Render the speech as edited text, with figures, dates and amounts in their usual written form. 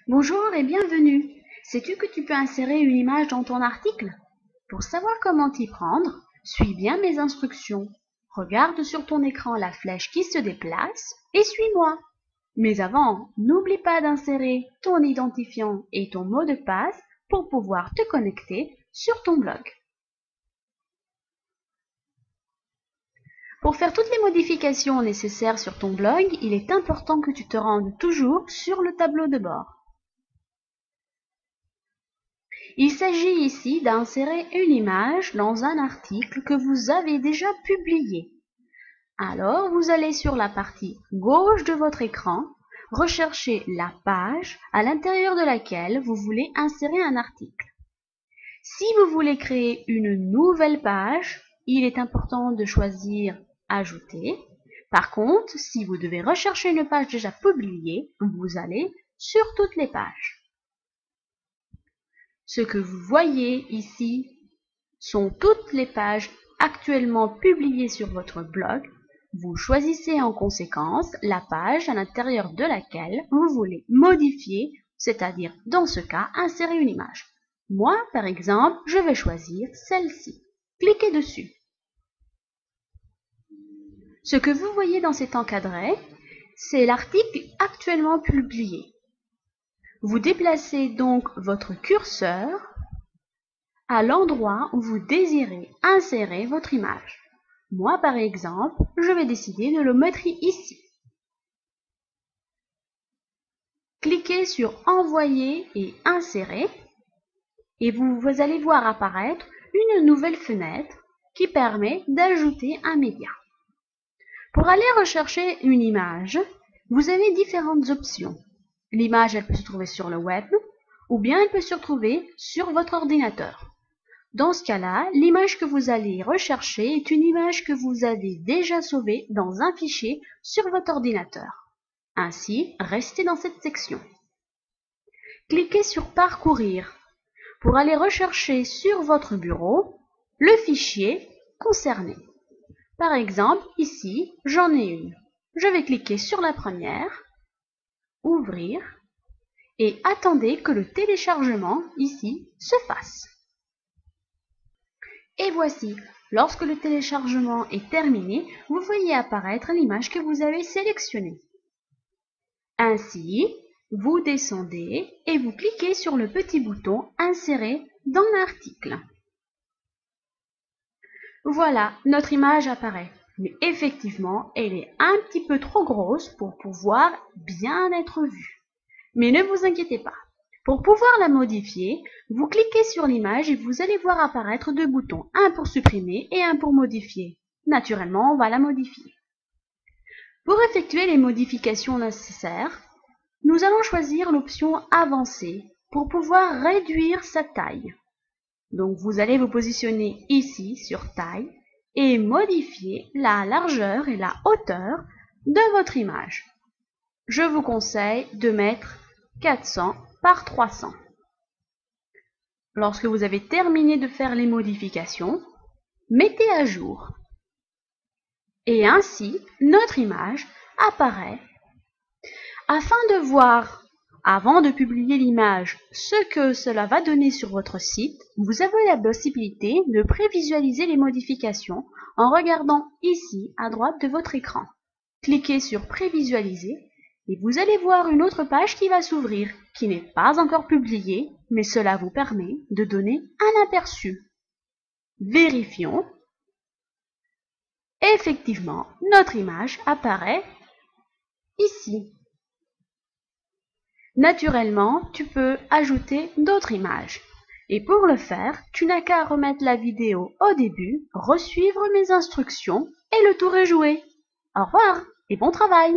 Bonjour et bienvenue. Sais-tu que tu peux insérer une image dans ton article? Pour savoir comment t'y prendre, suis bien mes instructions. Regarde sur ton écran la flèche qui se déplace et suis-moi. Mais avant, n'oublie pas d'insérer ton identifiant et ton mot de passe pour pouvoir te connecter sur ton blog. Pour faire toutes les modifications nécessaires sur ton blog, il est important que tu te rendes toujours sur le tableau de bord. Il s'agit ici d'insérer une image dans un article que vous avez déjà publié. Alors, vous allez sur la partie gauche de votre écran, rechercher la page à l'intérieur de laquelle vous voulez insérer un article. Si vous voulez créer une nouvelle page, il est important de choisir « Ajouter ». Par contre, si vous devez rechercher une page déjà publiée, vous allez sur « Toutes les pages ». Ce que vous voyez ici sont toutes les pages actuellement publiées sur votre blog. Vous choisissez en conséquence la page à l'intérieur de laquelle vous voulez modifier, c'est-à-dire dans ce cas insérer une image. Moi, par exemple, je vais choisir celle-ci. Cliquez dessus. Ce que vous voyez dans cet encadré, c'est l'article actuellement publié. Vous déplacez donc votre curseur à l'endroit où vous désirez insérer votre image. Moi, par exemple, je vais décider de le mettre ici. Cliquez sur « Envoyer » et « Insérer » et vous allez voir apparaître une nouvelle fenêtre qui permet d'ajouter un média. Pour aller rechercher une image, vous avez différentes options. L'image, elle peut se trouver sur le web ou bien elle peut se retrouver sur votre ordinateur. Dans ce cas-là, l'image que vous allez rechercher est une image que vous avez déjà sauvée dans un fichier sur votre ordinateur. Ainsi, restez dans cette section. Cliquez sur « Parcourir » pour aller rechercher sur votre bureau le fichier concerné. Par exemple, ici, j'en ai une. Je vais cliquer sur la première, ouvrir, et attendez que le téléchargement, ici, se fasse. Et voici, lorsque le téléchargement est terminé, vous voyez apparaître l'image que vous avez sélectionnée. Ainsi, vous descendez et vous cliquez sur le petit bouton « Insérer dans l'article ». Voilà, notre image apparaît. Mais effectivement, elle est un petit peu trop grosse pour pouvoir bien être vue. Mais ne vous inquiétez pas. Pour pouvoir la modifier, vous cliquez sur l'image et vous allez voir apparaître deux boutons, un pour supprimer et un pour modifier. Naturellement, on va la modifier. Pour effectuer les modifications nécessaires, nous allons choisir l'option Avancer pour pouvoir réduire sa taille. Donc vous allez vous positionner ici sur Taille et modifier la largeur et la hauteur de votre image. Je vous conseille de mettre 400 par 300. Lorsque vous avez terminé de faire les modifications, mettez à jour. Et ainsi, notre image apparaît. Afin de voir, avant de publier l'image, ce que cela va donner sur votre site, vous avez la possibilité de prévisualiser les modifications en regardant ici à droite de votre écran. Cliquez sur Prévisualiser et vous allez voir une autre page qui va s'ouvrir, qui n'est pas encore publiée, mais cela vous permet de donner un aperçu. Vérifions. Effectivement, notre image apparaît ici. Naturellement, tu peux ajouter d'autres images. Et pour le faire, tu n'as qu'à remettre la vidéo au début, resuivre mes instructions et le tour est joué. Au revoir et bon travail!